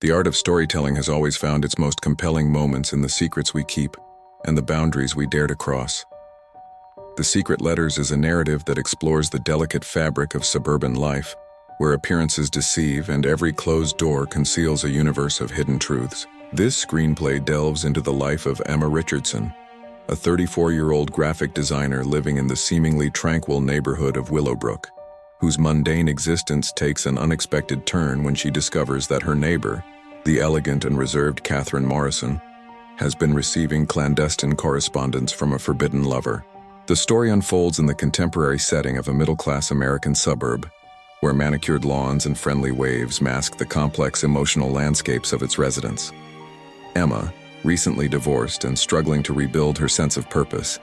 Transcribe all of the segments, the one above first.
The art of storytelling has always found its most compelling moments in the secrets we keep and the boundaries we dare to cross. The Secret Letters is a narrative that explores the delicate fabric of suburban life, where appearances deceive and every closed door conceals a universe of hidden truths. This screenplay delves into the life of Emma Richardson, a 34-year-old graphic designer living in the seemingly tranquil neighborhood of Willowbrook, whose mundane existence takes an unexpected turn when she discovers that her neighbor, the elegant and reserved Catherine Morrison, has been receiving clandestine correspondence from a forbidden lover. The story unfolds in the contemporary setting of a middle-class American suburb, where manicured lawns and friendly waves mask the complex emotional landscapes of its residents. Emma, recently divorced and struggling to rebuild her sense of purpose,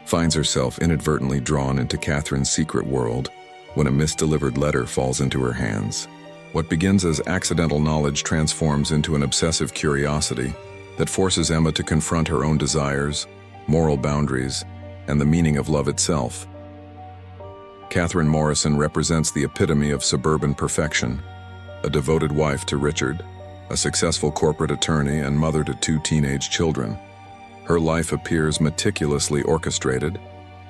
finds herself inadvertently drawn into Catherine's secret world when a misdelivered letter falls into her hands. What begins as accidental knowledge transforms into an obsessive curiosity that forces Emma to confront her own desires, moral boundaries, and the meaning of love itself. Catherine Morrison represents the epitome of suburban perfection, a devoted wife to Richard, a successful corporate attorney and mother to 2 teenage children. Her life appears meticulously orchestrated,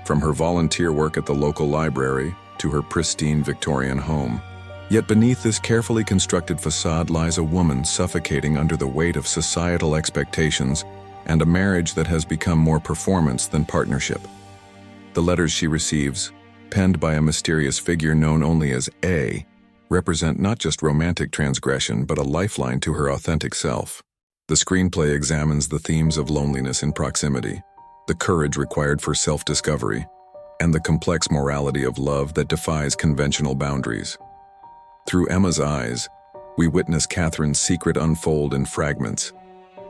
from her volunteer work at the local library to her pristine Victorian home. Yet beneath this carefully constructed facade lies a woman suffocating under the weight of societal expectations and a marriage that has become more performance than partnership. The letters she receives, penned by a mysterious figure known only as A, represent not just romantic transgression but a lifeline to her authentic self. The screenplay examines the themes of loneliness in proximity, the courage required for self-discovery, and the complex morality of love that defies conventional boundaries. Through Emma's eyes, we witness Catherine's secret unfold in fragments,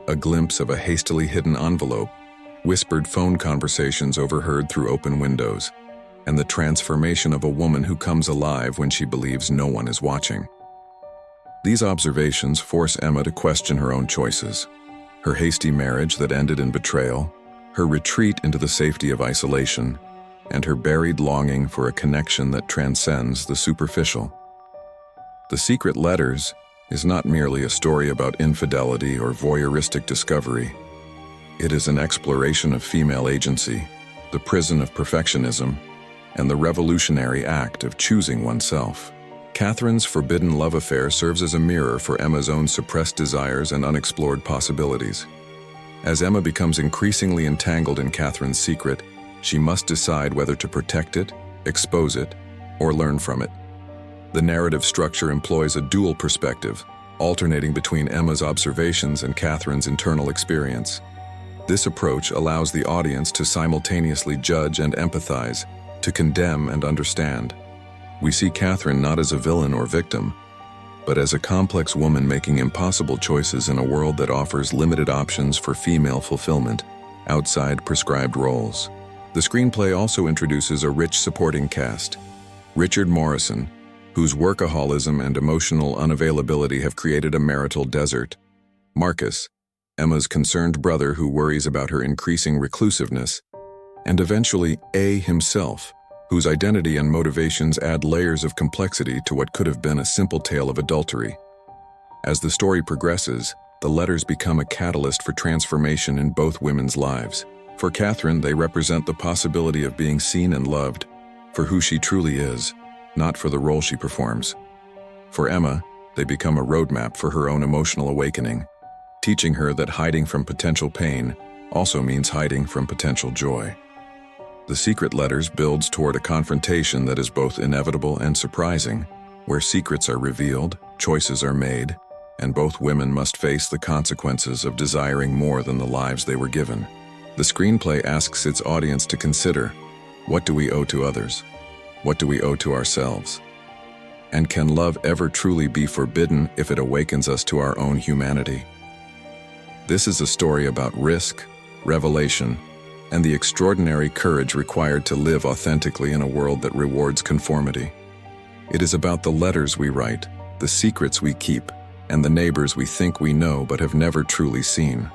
a glimpse of a hastily hidden envelope, whispered phone conversations overheard through open windows, and the transformation of a woman who comes alive when she believes no one is watching. These observations force Emma to question her own choices, her hasty marriage that ended in betrayal, her retreat into the safety of isolation, and her buried longing for a connection that transcends the superficial. The Secret Letters is not merely a story about infidelity or voyeuristic discovery. It is an exploration of female agency, the prison of perfectionism, and the revolutionary act of choosing oneself. Catherine's forbidden love affair serves as a mirror for Emma's own suppressed desires and unexplored possibilities. As Emma becomes increasingly entangled in Catherine's secret, she must decide whether to protect it, expose it, or learn from it. The narrative structure employs a dual perspective, alternating between Emma's observations and Catherine's internal experience. This approach allows the audience to simultaneously judge and empathize, to condemn and understand. We see Catherine not as a villain or victim, but as a complex woman making impossible choices in a world that offers limited options for female fulfillment outside prescribed roles. The screenplay also introduces a rich supporting cast. Richard Morrison, whose workaholism and emotional unavailability have created a marital desert. Marcus, Emma's concerned brother who worries about her increasing reclusiveness. And eventually A himself, whose identity and motivations add layers of complexity to what could have been a simple tale of adultery. As the story progresses, the letters become a catalyst for transformation in both women's lives. For Catherine, they represent the possibility of being seen and loved for who she truly is, not for the role she performs. For Emma, they become a roadmap for her own emotional awakening, teaching her that hiding from potential pain also means hiding from potential joy. The Secret Letters builds toward a confrontation that is both inevitable and surprising, where secrets are revealed, choices are made, and both women must face the consequences of desiring more than the lives they were given. The screenplay asks its audience to consider, what do we owe to others? What do we owe to ourselves? And can love ever truly be forbidden if it awakens us to our own humanity? This is a story about risk, revelation, and the extraordinary courage required to live authentically in a world that rewards conformity. It is about the letters we write, the secrets we keep, and the neighbors we think we know but have never truly seen.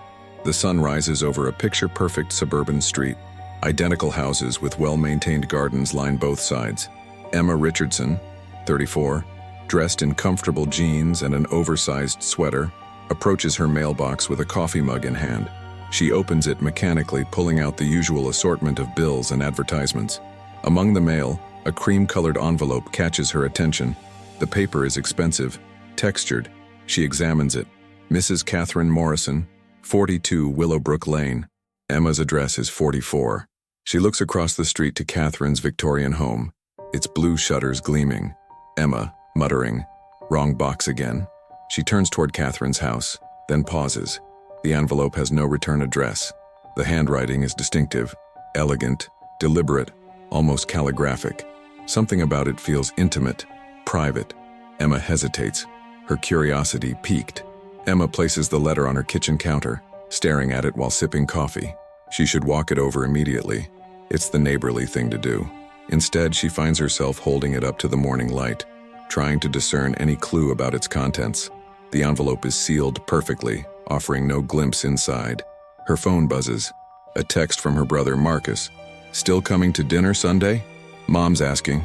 The sun rises over a picture-perfect suburban street. Identical houses with well-maintained gardens line both sides. Emma Richardson, 34, dressed in comfortable jeans and an oversized sweater, approaches her mailbox with a coffee mug in hand. She opens it mechanically, pulling out the usual assortment of bills and advertisements. Among the mail, a cream-colored envelope catches her attention. The paper is expensive, textured. She examines it. Mrs. Catherine Morrison, 42 Willowbrook Lane. Emma's address is 44. She looks across the street to Catherine's Victorian home, its blue shutters gleaming. Emma, muttering, "Wrong box again." She turns toward Catherine's house, then pauses. The envelope has no return address. The handwriting is distinctive, elegant, deliberate, almost calligraphic. Something about it feels intimate, private. Emma hesitates, her curiosity piqued. Emma places the letter on her kitchen counter, staring at it while sipping coffee. She should walk it over immediately. It's the neighborly thing to do. Instead, she finds herself holding it up to the morning light, trying to discern any clue about its contents. The envelope is sealed perfectly, offering no glimpse inside. Her phone buzzes. A text from her brother Marcus. "Still coming to dinner Sunday?" Mom's asking.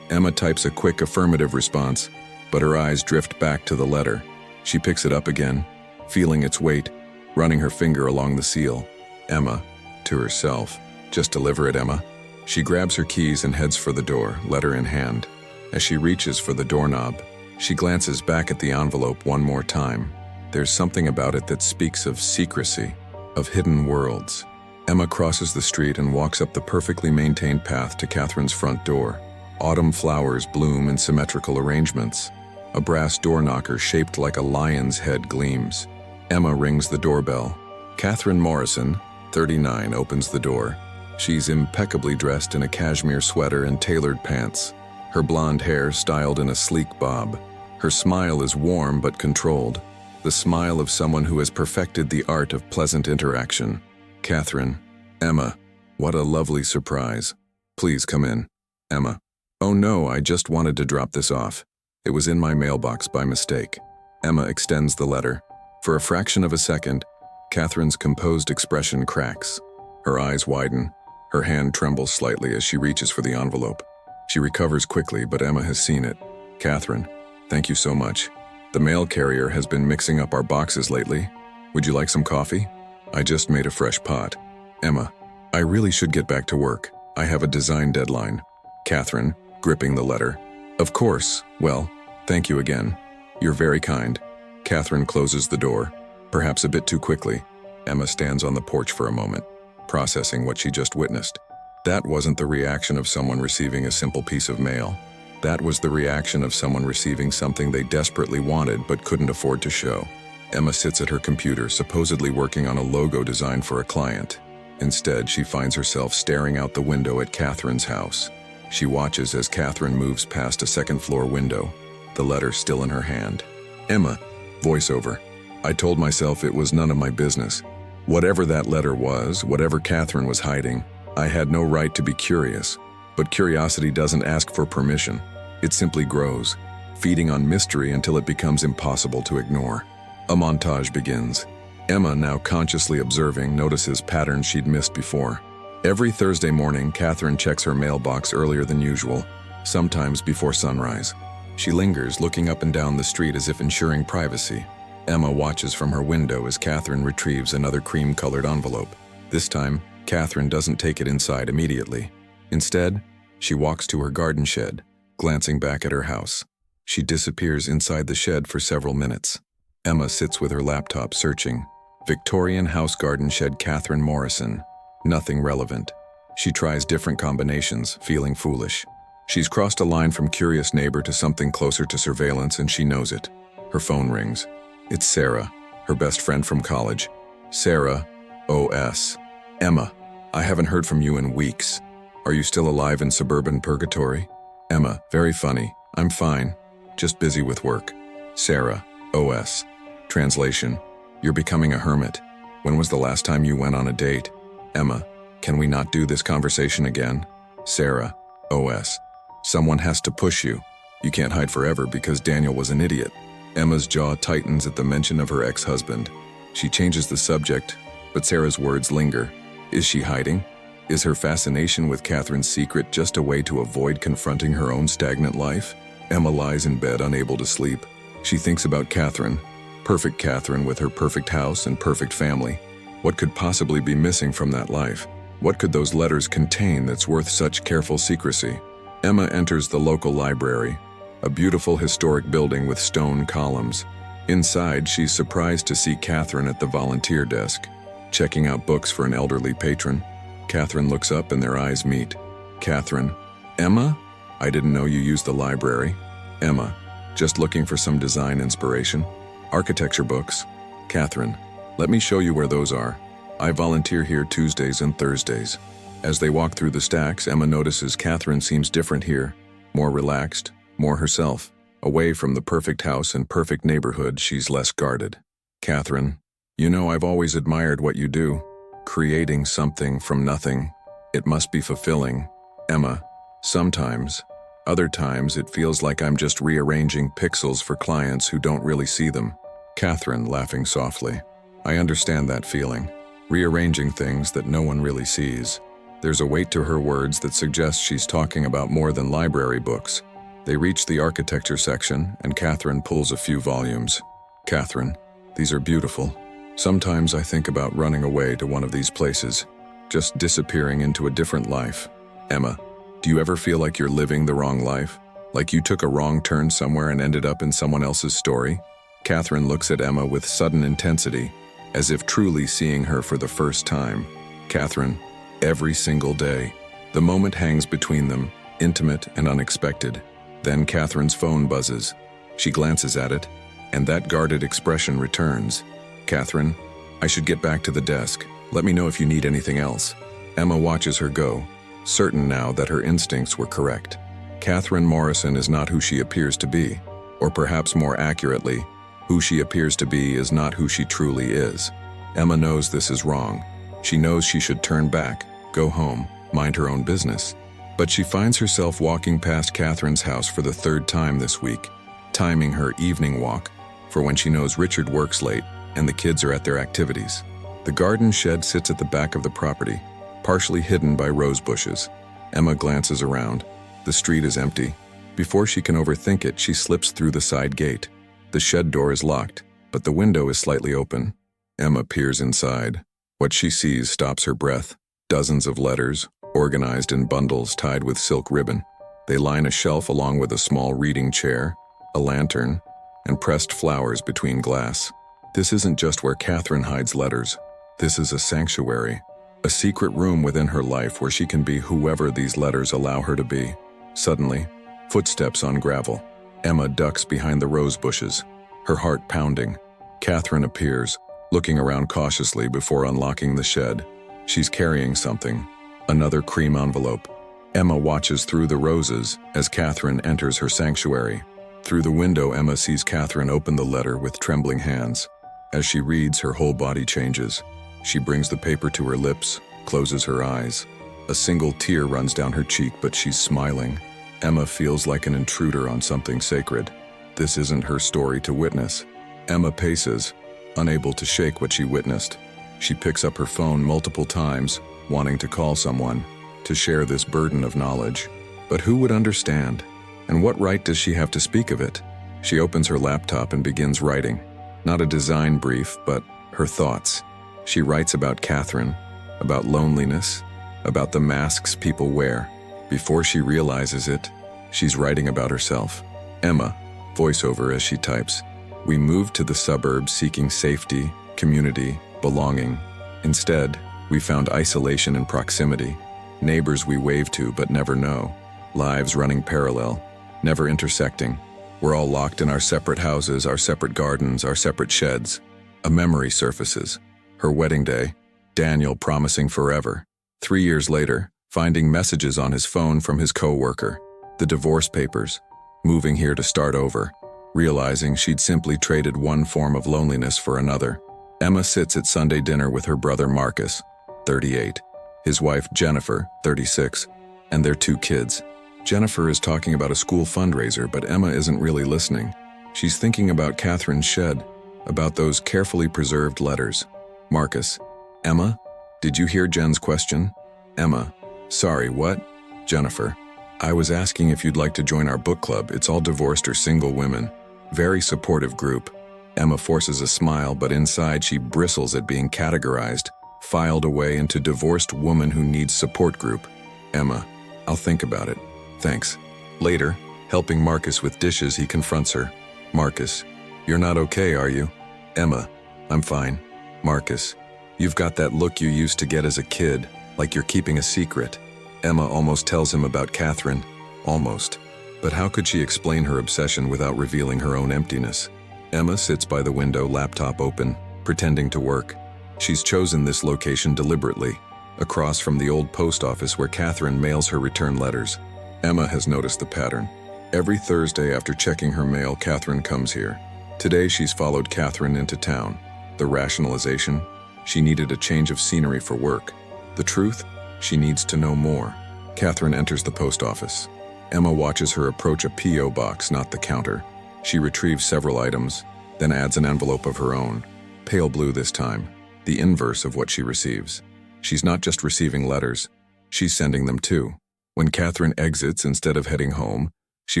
Emma types a quick affirmative response, but her eyes drift back to the letter. She picks it up again, feeling its weight, running her finger along the seal. Emma, to herself, "Just deliver it, Emma." She grabs her keys and heads for the door, letter in hand. As she reaches for the doorknob, she glances back at the envelope one more time. There's something about it that speaks of secrecy, of hidden worlds. Emma crosses the street and walks up the perfectly maintained path to Catherine's front door. Autumn flowers bloom in symmetrical arrangements. A brass door knocker shaped like a lion's head gleams. Emma rings the doorbell. Catherine Morrison, 39, opens the door. She's impeccably dressed in a cashmere sweater and tailored pants, her blonde hair styled in a sleek bob. Her smile is warm but controlled, the smile of someone who has perfected the art of pleasant interaction. "Catherine." "Emma, what a lovely surprise. Please come in." Emma. "Oh no, I just wanted to drop this off. It was in my mailbox by mistake." Emma extends the letter. For a fraction of a second, Catherine's composed expression cracks. Her eyes widen. Her hand trembles slightly as she reaches for the envelope. She recovers quickly, but Emma has seen it. "Catherine, thank you so much. The mail carrier has been mixing up our boxes lately. Would you like some coffee? I just made a fresh pot." Emma, "I really should get back to work. I have a design deadline." Catherine, gripping the letter. "Of course. Well, thank you again. You're very kind." Catherine closes the door, perhaps a bit too quickly. Emma stands on the porch for a moment, processing what she just witnessed. That wasn't the reaction of someone receiving a simple piece of mail. That was the reaction of someone receiving something they desperately wanted but couldn't afford to show. Emma sits at her computer, supposedly working on a logo design for a client. Instead, she finds herself staring out the window at Catherine's house. She watches as Catherine moves past a second-floor window, the letter still in her hand. "Emma," voiceover. "I told myself it was none of my business. Whatever that letter was, whatever Catherine was hiding, I had no right to be curious. But curiosity doesn't ask for permission. It simply grows, feeding on mystery until it becomes impossible to ignore." A montage begins. Emma, now consciously observing, notices patterns she'd missed before. Every Thursday morning, Catherine checks her mailbox earlier than usual, sometimes before sunrise. She lingers, looking up and down the street as if ensuring privacy. Emma watches from her window as Catherine retrieves another cream-colored envelope. This time, Catherine doesn't take it inside immediately. Instead, she walks to her garden shed, glancing back at her house. She disappears inside the shed for several minutes. Emma sits with her laptop searching. Victorian house garden shed Catherine Morrison. Nothing relevant. She tries different combinations, feeling foolish. She's crossed a line from curious neighbor to something closer to surveillance, and she knows it. Her phone rings. It's Sarah, her best friend from college. "Sarah, OS. Emma, I haven't heard from you in weeks. Are you still alive in suburban purgatory?" Emma, very funny. "I'm fine. Just busy with work." Sarah, OS. Translation, "You're becoming a hermit. When was the last time you went on a date?" Emma, "Can we not do this conversation again?" Sarah, OS. "Someone has to push you. You can't hide forever because Daniel was an idiot." Emma's jaw tightens at the mention of her ex-husband. She changes the subject, but Sarah's words linger. Is she hiding? Is her fascination with Catherine's secret just a way to avoid confronting her own stagnant life? Emma lies in bed, unable to sleep. She thinks about Catherine, Perfect Catherine with her perfect house and perfect family. What could possibly be missing from that life? What could those letters contain that's worth such careful secrecy? Emma enters the local library, a beautiful historic building with stone columns. Inside, she's surprised to see Catherine at the volunteer desk, checking out books for an elderly patron. Catherine looks up and their eyes meet. Catherine, Emma? I didn't know you used the library. Emma, just looking for some design inspiration. Architecture books. Catherine, let me show you where those are. I volunteer here Tuesdays and Thursdays. As they walk through the stacks, Emma notices Catherine seems different here, more relaxed, more herself. Away from the perfect house and perfect neighborhood, she's less guarded. Catherine, you know I've always admired what you do. Creating something from nothing. It must be fulfilling. Emma, sometimes. Other times it feels like I'm just rearranging pixels for clients who don't really see them. Catherine, laughing softly. I understand that feeling. Rearranging things that no one really sees. There's a weight to her words that suggests she's talking about more than library books. They reach the architecture section, and Catherine pulls a few volumes. Catherine, these are beautiful. Sometimes I think about running away to one of these places, just disappearing into a different life. Emma, do you ever feel like you're living the wrong life? Like you took a wrong turn somewhere and ended up in someone else's story? Catherine looks at Emma with sudden intensity, as if truly seeing her for the first time. Catherine, every single day. The moment hangs between them, intimate and unexpected. Then Catherine's phone buzzes. She glances at it, and that guarded expression returns. Catherine, I should get back to the desk. Let me know if you need anything else. Emma watches her go, certain now that her instincts were correct. Catherine Morrison is not who she appears to be, or perhaps more accurately, who she appears to be is not who she truly is. Emma knows this is wrong. She knows she should turn back, go home, mind her own business. But she finds herself walking past Catherine's house for the third time this week, timing her evening walk for when she knows Richard works late and the kids are at their activities. The garden shed sits at the back of the property, partially hidden by rose bushes. Emma glances around. The street is empty. Before she can overthink it, she slips through the side gate. The shed door is locked, but the window is slightly open. Emma peers inside. What she sees stops her breath. Dozens of letters, organized in bundles tied with silk ribbon. They line a shelf along with a small reading chair, a lantern, and pressed flowers between glass. This isn't just where Catherine hides letters. This is a sanctuary, a secret room within her life where she can be whoever these letters allow her to be. Suddenly, footsteps on gravel. Emma ducks behind the rose bushes, her heart pounding. Catherine appears, looking around cautiously before unlocking the shed. She's carrying something, another cream envelope. Emma watches through the roses as Catherine enters her sanctuary. Through the window, Emma sees Catherine open the letter with trembling hands. As she reads, her whole body changes. She brings the paper to her lips, closes her eyes. A single tear runs down her cheek, but she's smiling. Emma feels like an intruder on something sacred. This isn't her story to witness. Emma paces, unable to shake what she witnessed. She picks up her phone multiple times, wanting to call someone, to share this burden of knowledge. But who would understand? And what right does she have to speak of it? She opens her laptop and begins writing. Not a design brief, but her thoughts. She writes about Catherine, about loneliness, about the masks people wear. Before she realizes it, she's writing about herself. Emma, voiceover as she types. We moved to the suburbs seeking safety, community, belonging. Instead, we found isolation and proximity. Neighbors we wave to but never know. Lives running parallel, never intersecting. We're all locked in our separate houses, our separate gardens, our separate sheds. A memory surfaces. Her wedding day, Daniel promising forever. 3 years later, finding messages on his phone from his co-worker. The divorce papers. Moving here to start over. Realizing she'd simply traded one form of loneliness for another. Emma sits at Sunday dinner with her brother Marcus, 38, his wife Jennifer, 36, and their 2 kids. Jennifer is talking about a school fundraiser, but Emma isn't really listening. She's thinking about Catherine's shed, about those carefully preserved letters. Marcus, Emma, did you hear Jen's question? Emma, sorry, what? Jennifer, I was asking if you'd like to join our book club. It's all divorced or single women. Very supportive group. Emma forces a smile, but inside she bristles at being categorized, filed away into divorced woman who needs support group. Emma, I'll think about it. Thanks. Later, helping Marcus with dishes, he confronts her. Marcus, you're not okay, are you? Emma, I'm fine. Marcus, you've got that look you used to get as a kid, like you're keeping a secret. Emma almost tells him about Catherine. Almost. But how could she explain her obsession without revealing her own emptiness? Emma sits by the window, laptop open, pretending to work. She's chosen this location deliberately, across from the old post office where Catherine mails her return letters. Emma has noticed the pattern. Every Thursday after checking her mail, Catherine comes here. Today she's followed Catherine into town. The rationalization? She needed a change of scenery for work. The truth? She needs to know more. Catherine enters the post office. Emma watches her approach a P.O. box, not the counter. She retrieves several items, then adds an envelope of her own. Pale blue this time, the inverse of what she receives. She's not just receiving letters, she's sending them too. When Catherine exits instead of heading home, she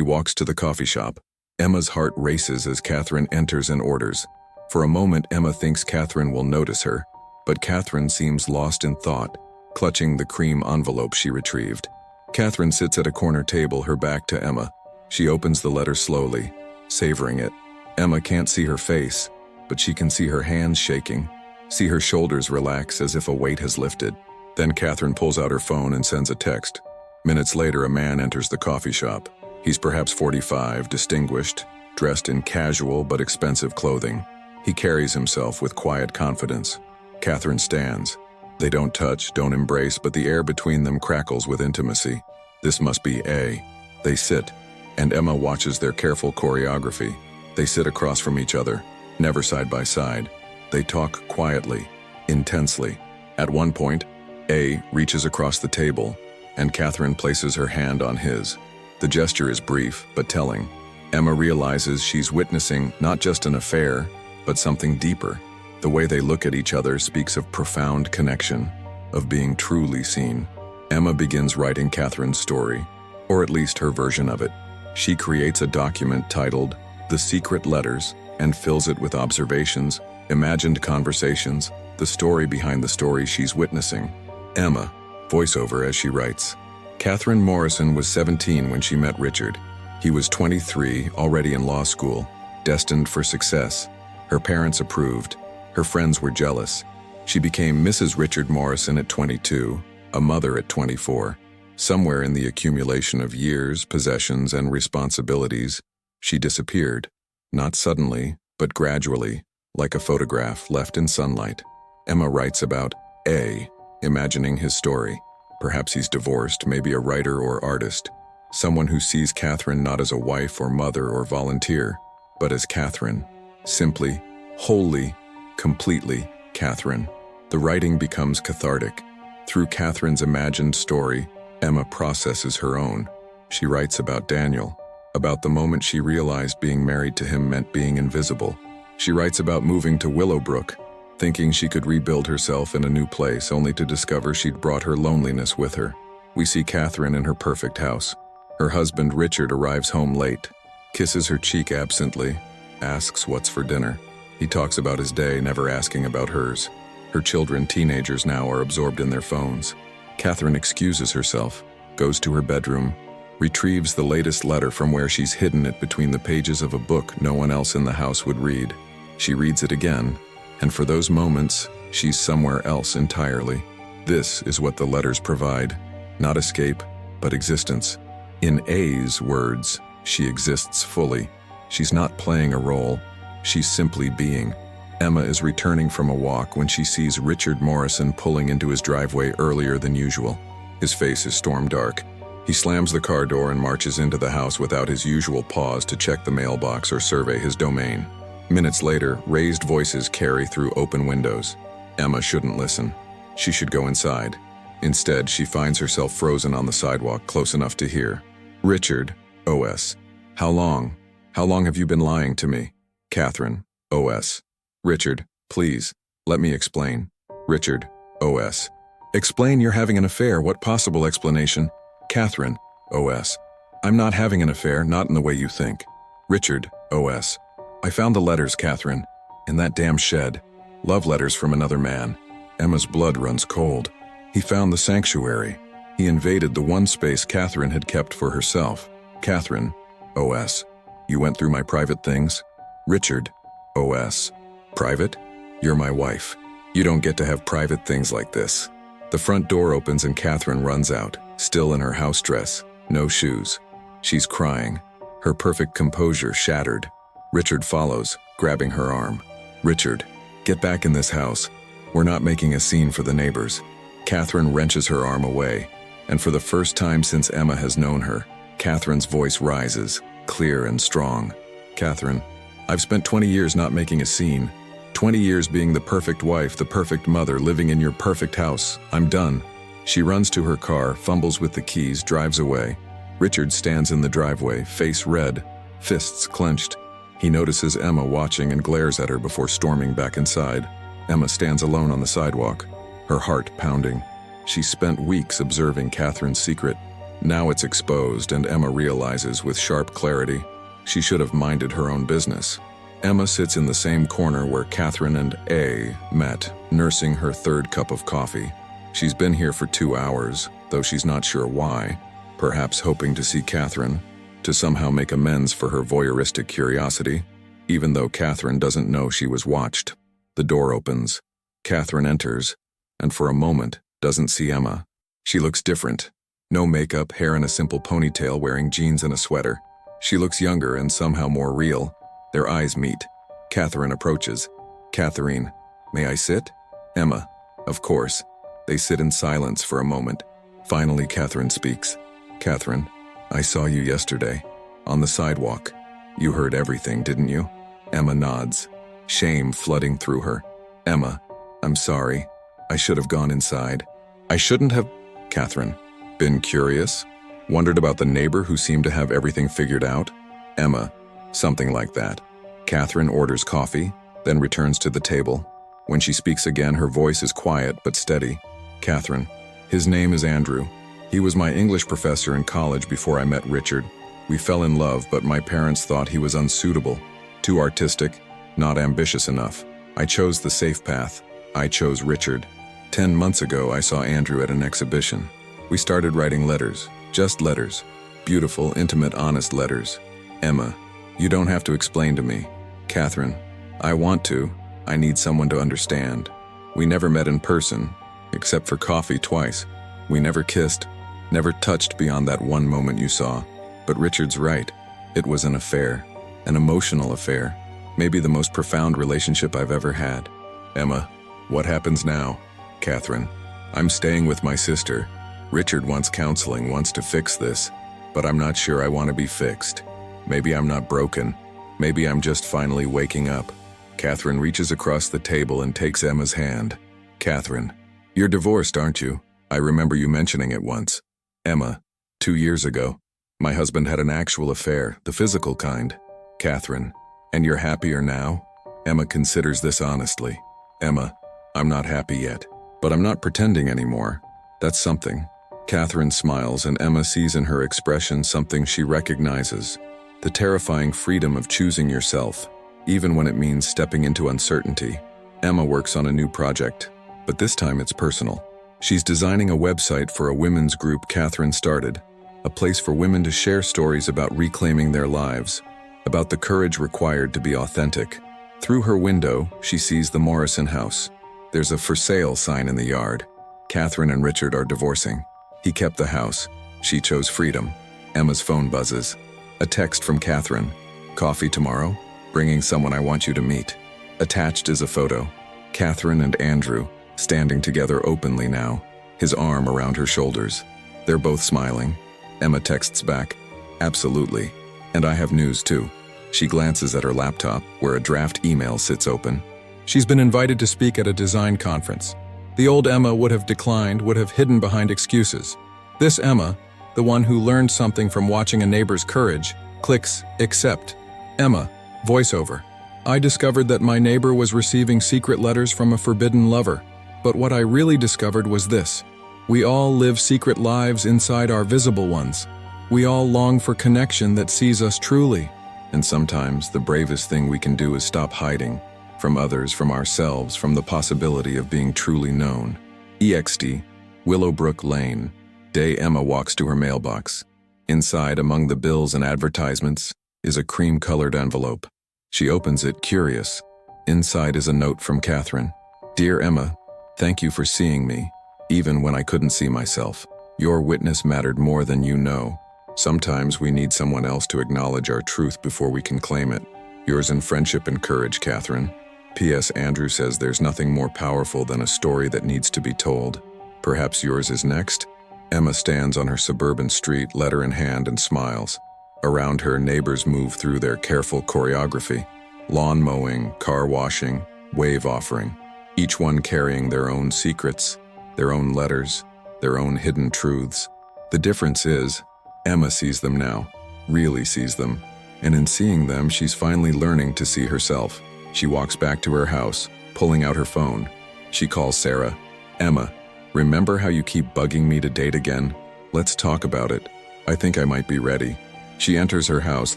walks to the coffee shop. Emma's heart races as Catherine enters and orders. For a moment, Emma thinks Catherine will notice her, but Catherine seems lost in thought, clutching the cream envelope she retrieved. Catherine sits at a corner table, her back to Emma. She opens the letter slowly, savoring it. Emma can't see her face, but she can see her hands shaking, see her shoulders relax as if a weight has lifted. Then Catherine pulls out her phone and sends a text. Minutes later, a man enters the coffee shop. He's perhaps 45, distinguished, dressed in casual but expensive clothing. He carries himself with quiet confidence. Catherine stands. They don't touch, don't embrace, but the air between them crackles with intimacy. This must be A. They sit, and Emma watches their careful choreography. They sit across from each other, never side by side. They talk quietly, intensely. At one point, A reaches across the table, and Catherine places her hand on his. The gesture is brief, but telling. Emma realizes she's witnessing not just an affair, but something deeper. The way they look at each other speaks of profound connection, of being truly seen. Emma begins writing Catherine's story, or at least her version of it. She creates a document titled The Secret Letters and fills it with observations, imagined conversations, the story behind the story she's witnessing. Emma, voiceover as she writes. Catherine Morrison was 17 when she met Richard. He was 23, already in law school, destined for success. Her parents approved. Her friends were jealous. She became Mrs. Richard Morrison at 22, a mother at 24. Somewhere in the accumulation of years, possessions, and responsibilities, she disappeared. Not suddenly, but gradually, like a photograph left in sunlight. Emma writes about A, imagining his story. Perhaps he's divorced, maybe a writer or artist. Someone who sees Catherine not as a wife or mother or volunteer, but as Catherine. Simply, wholly, completely Catherine. The writing becomes cathartic. Through Catherine's imagined story, Emma processes her own. She writes about Daniel, about the moment she realized being married to him meant being invisible. She writes about moving to Willowbrook, thinking she could rebuild herself in a new place, only to discover she'd brought her loneliness with her. We see Catherine in her perfect house. Her husband Richard arrives home late, kisses her cheek absently, asks what's for dinner. He talks about his day, never asking about hers. Her children, teenagers now, are absorbed in their phones. Catherine excuses herself, goes to her bedroom, retrieves the latest letter from where she's hidden it between the pages of a book no one else in the house would read. She reads it again, and for those moments, she's somewhere else entirely. This is what the letters provide. Not escape, but existence. In A's words, she exists fully. She's not playing a role. She's simply being. Emma is returning from a walk when she sees Richard Morrison pulling into his driveway earlier than usual. His face is storm dark. He slams the car door and marches into the house without his usual pause to check the mailbox or survey his domain. Minutes later, raised voices carry through open windows. Emma shouldn't listen. She should go inside. Instead, she finds herself frozen on the sidewalk, close enough to hear. Richard, OS. How long? How long have you been lying to me? Catherine, OS. Richard, please, let me explain. Richard, OS. Explain you're having an affair. What possible explanation? Catherine, OS. I'm not having an affair, not in the way you think. Richard, OS. I found the letters, Catherine, in that damn shed. Love letters from another man. Emma's blood runs cold. He found the sanctuary. He invaded the one space Catherine had kept for herself. Catherine, OS. You went through my private things? Richard, OS. Private? You're my wife. You don't get to have private things like this. The front door opens and Catherine runs out, still in her house dress, no shoes. She's crying, her perfect composure shattered. Richard follows, grabbing her arm. Richard, get back in this house. We're not making a scene for the neighbors. Catherine wrenches her arm away, and for the first time since Emma has known her, Catherine's voice rises, clear and strong. Catherine, I've spent 20 years not making a scene. 20 years being the perfect wife, the perfect mother, living in your perfect house. I'm done. She runs to her car, fumbles with the keys, drives away. Richard stands in the driveway, face red, fists clenched. He notices Emma watching and glares at her before storming back inside. Emma stands alone on the sidewalk, her heart pounding. She spent weeks observing Catherine's secret. Now it's exposed, and Emma realizes with sharp clarity she should have minded her own business. Emma sits in the same corner where Catherine and A met, nursing her third cup of coffee. She's been here for 2 hours, though she's not sure why, perhaps hoping to see Catherine, to somehow make amends for her voyeuristic curiosity, even though Catherine doesn't know she was watched. The door opens. Catherine enters, and for a moment doesn't see Emma. She looks different. No makeup, hair in a simple ponytail, wearing jeans and a sweater. She looks younger and somehow more real. Their eyes meet. Catherine approaches. Catherine, may I sit? Emma, of course. They sit in silence for a moment. Finally, Catherine speaks. Catherine, I saw you yesterday, on the sidewalk. You heard everything, didn't you? Emma nods, shame flooding through her. Emma, I'm sorry. I should have gone inside. I shouldn't have. Catherine, been curious? Wondered about the neighbor who seemed to have everything figured out? Emma, something like that. Catherine orders coffee, then returns to the table. When she speaks again, her voice is quiet but steady. Catherine, his name is Andrew. He was my English professor in college before I met Richard. We fell in love, but my parents thought he was unsuitable, too artistic, not ambitious enough. I chose the safe path. I chose Richard. 10 months ago, I saw Andrew at an exhibition. We started writing letters, just letters. Beautiful, intimate, honest letters. Emma, you don't have to explain to me. Catherine, I want to. I need someone to understand. We never met in person, except for coffee twice. We never kissed, never touched beyond that one moment you saw. But Richard's right. It was an affair, an emotional affair, maybe the most profound relationship I've ever had. Emma, what happens now? Catherine, I'm staying with my sister. Richard wants counseling, wants to fix this, but I'm not sure I want to be fixed. Maybe I'm not broken. Maybe I'm just finally waking up. Catherine reaches across the table and takes Emma's hand. Catherine, you're divorced, aren't you? I remember you mentioning it once. Emma, 2 years ago. My husband had an actual affair, the physical kind. Catherine, and you're happier now? Emma considers this honestly. Emma, I'm not happy yet, but I'm not pretending anymore. That's something. Catherine smiles, and Emma sees in her expression something she recognizes. The terrifying freedom of choosing yourself, even when it means stepping into uncertainty. Emma works on a new project, but this time it's personal. She's designing a website for a women's group Catherine started, a place for women to share stories about reclaiming their lives, about the courage required to be authentic. Through her window, she sees the Morrison house. There's a for sale sign in the yard. Catherine and Richard are divorcing. He kept the house. She chose freedom. Emma's phone buzzes. A text from Catherine. Coffee tomorrow? Bringing someone I want you to meet. Attached is a photo. Catherine and Andrew, standing together openly now, his arm around her shoulders. They're both smiling. Emma texts back, absolutely. And I have news too. She glances at her laptop, where a draft email sits open. She's been invited to speak at a design conference. The old Emma would have declined, would have hidden behind excuses. This Emma, the one who learned something from watching a neighbor's courage, clicks accept. Emma, voiceover. I discovered that my neighbor was receiving secret letters from a forbidden lover. But what I really discovered was this. We all live secret lives inside our visible ones. We all long for connection that sees us truly. And sometimes the bravest thing we can do is stop hiding from others, from ourselves, from the possibility of being truly known. EXT, Willowbrook Lane. Day Emma walks to her mailbox. Inside, among the bills and advertisements, is a cream-colored envelope. She opens it, curious. Inside is a note from Catherine. Dear Emma, thank you for seeing me, even when I couldn't see myself. Your witness mattered more than you know. Sometimes we need someone else to acknowledge our truth before we can claim it. Yours in friendship and courage, Catherine. P.S. Andrew says there's nothing more powerful than a story that needs to be told. Perhaps yours is next? Emma stands on her suburban street, letter in hand, and smiles. Around her, neighbors move through their careful choreography. Lawn mowing, car washing, wave offering. Each one carrying their own secrets, their own letters, their own hidden truths. The difference is, Emma sees them now, really sees them. And in seeing them, she's finally learning to see herself. She walks back to her house, pulling out her phone. She calls Sarah. Emma, remember how you keep bugging me to date again? Let's talk about it. I think I might be ready. She enters her house,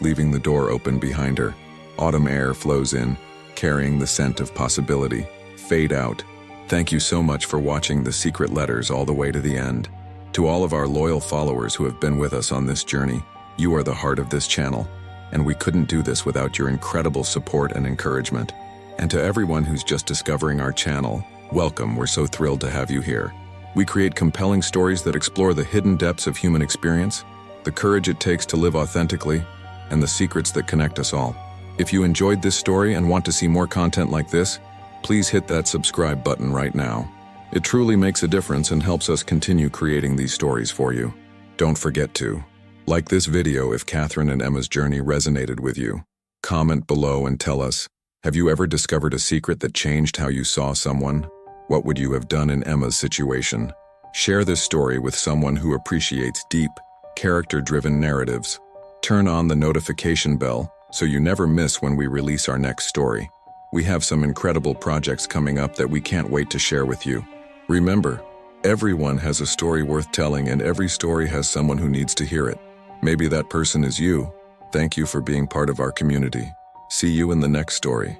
leaving the door open behind her. Autumn air flows in, carrying the scent of possibility. Fade out. Thank you so much for watching The Secret Letters all the way to the end. To all of our loyal followers who have been with us on this journey, you are the heart of this channel, and we couldn't do this without your incredible support and encouragement. And to everyone who's just discovering our channel, welcome, we're so thrilled to have you here. We create compelling stories that explore the hidden depths of human experience, the courage it takes to live authentically, and the secrets that connect us all. If you enjoyed this story and want to see more content like this, please hit that subscribe button right now. It truly makes a difference and helps us continue creating these stories for you. Don't forget to like this video if Catherine and Emma's journey resonated with you. Comment below and tell us, have you ever discovered a secret that changed how you saw someone? What would you have done in Emma's situation? Share this story with someone who appreciates deep, character-driven narratives. Turn on the notification bell so you never miss when we release our next story. We have some incredible projects coming up that we can't wait to share with you. Remember, everyone has a story worth telling, and every story has someone who needs to hear it. Maybe that person is you. Thank you for being part of our community. See you in the next story.